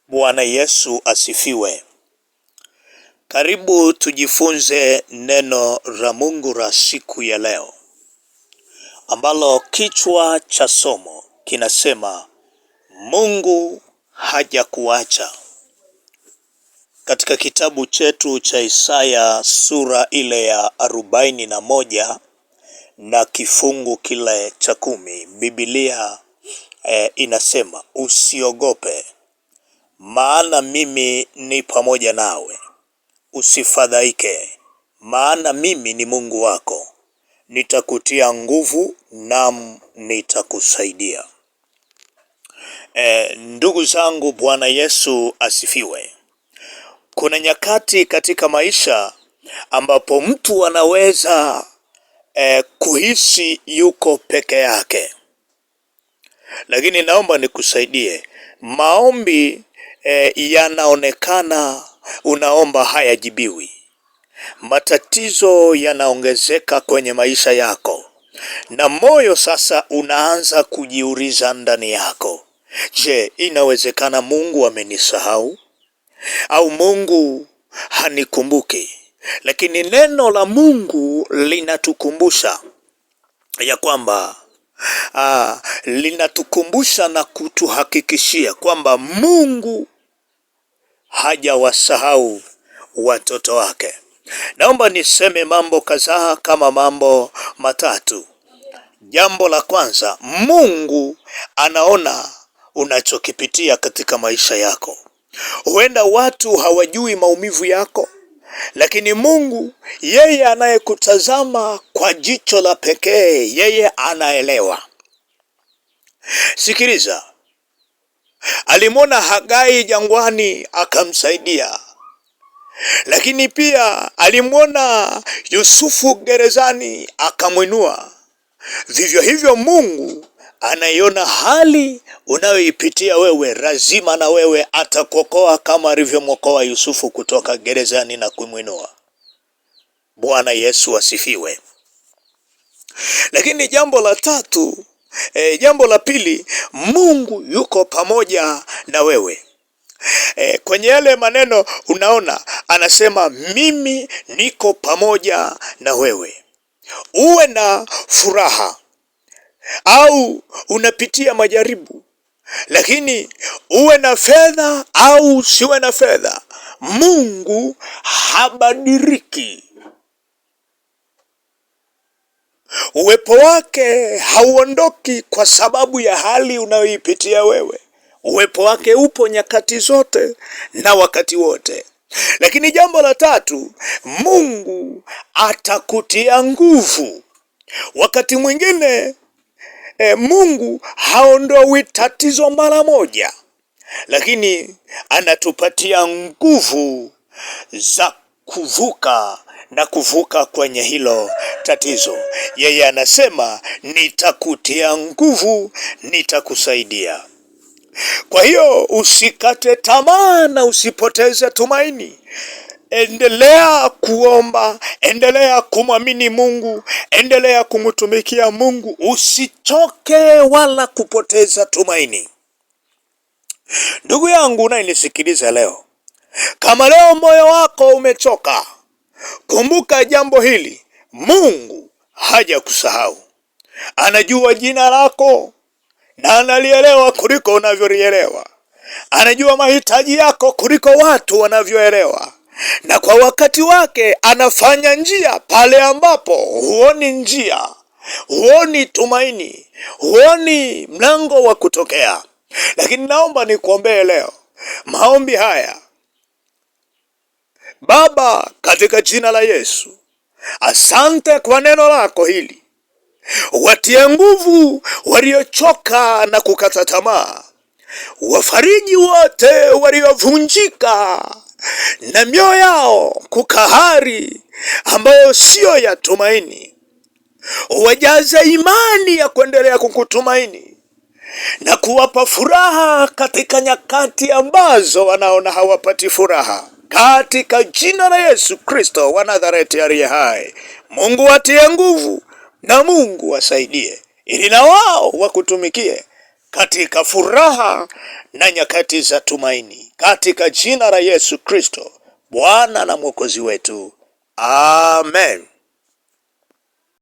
Bwana Yesu asifiwe. Karibu tujifunze neno la Mungu la siku ya leo, ambalo kichwa cha somo kinasema Mungu hajakuacha. Katika kitabu chetu cha Isaya sura ile ya 41 na kifungu kile cha 10, Biblia inasema usiogope, maana mimi ni pamoja nawe. Usifadhaike, maana mimi ni Mungu wako. Nitakutia nguvu na nitakusaidia. Ndugu zangu, Bwana Yesu asifiwe. Kuna nyakati katika maisha ambapo mtu anaweza kuhisi yuko peke yake. Lakini naomba nikusaidie. Maombi yanaonekana unaomba hayajibiwi. Matatizo yanaongezeka kwenye maisha yako. Na moyo sasa unaanza kujiuliza ndani yako. Je, inawezekana Mungu amenisahau? Au Mungu hanikumbuki? Lakini neno la Mungu linatukumbusha ya kwamba linatukumbusha na kutuhakikishia kwamba Mungu hajawasahau watoto wake. Naomba niseme mambo kadhaa, kama mambo matatu. Jambo la kwanza, Mungu anaona unachokipitia katika maisha yako. Huenda watu hawajui maumivu yako, lakini Mungu, yeye anayekutazama kwa jicho la pekee, yeye anaelewa. Sikiliza, alimwona Hagai jangwani akamsaidia. Lakini pia alimwona Yusufu gerezani akamwinua. Vivyo hivyo Mungu anaiona hali unayoipitia wewe, lazima na wewe atakuokoa kama alivyomwokoa Yusufu kutoka gerezani na kumwinua. Bwana Yesu asifiwe. Lakini jambo la pili, Mungu yuko pamoja na wewe. Kwenye yale maneno unaona anasema mimi niko pamoja na wewe. Uwe na furaha au unapitia majaribu, lakini uwe na fedha au usiwe na fedha, Mungu habadiliki. Uwepo wake hauondoki kwa sababu ya hali unayoipitia wewe. Uwepo wake upo nyakati zote na wakati wote. Lakini jambo la tatu, Mungu atakutia nguvu. Wakati mwingine Mungu haondoi tatizo mara moja, lakini anatupatia nguvu za kuvuka kwenye hilo tatizo. Yeye anasema nitakutia nguvu, nitakusaidia. Kwa hiyo usikate tamaa na usipoteze tumaini. Endelea kuomba, endelea kumwamini Mungu, endelea kumtumikia Mungu. Usichoke wala kupoteza tumaini. Ndugu yangu unayenisikiliza leo, kama leo moyo wako umechoka, kumbuka jambo hili: Mungu hajakusahau. Anajua jina lako na analielewa kuliko unavyolielewa. Anajua mahitaji yako kuliko watu wanavyoelewa. Na kwa wakati wake anafanya njia pale ambapo huoni njia, huoni tumaini, huoni mlango wa kutokea. Lakini naomba nikuombee leo maombi haya. Baba, katika jina la Yesu, asante kwa neno lako hili. Watie nguvu waliochoka na kukata tamaa. Wafariji wote waliovunjika na mioyo yao kukahari ambayo sio ya tumaini. Wajaze imani ya kuendelea kukutumaini na kuwapa furaha katika nyakati ambazo wanaona hawapati furaha. Katika jina la Yesu Kristo wa Nazareti aliye hai, Mungu watie nguvu na Mungu wasaidie, ili na wao wakutumikie katika furaha na nyakati za tumaini, katika jina la Yesu Kristo, Bwana na Mwokozi wetu. Amen.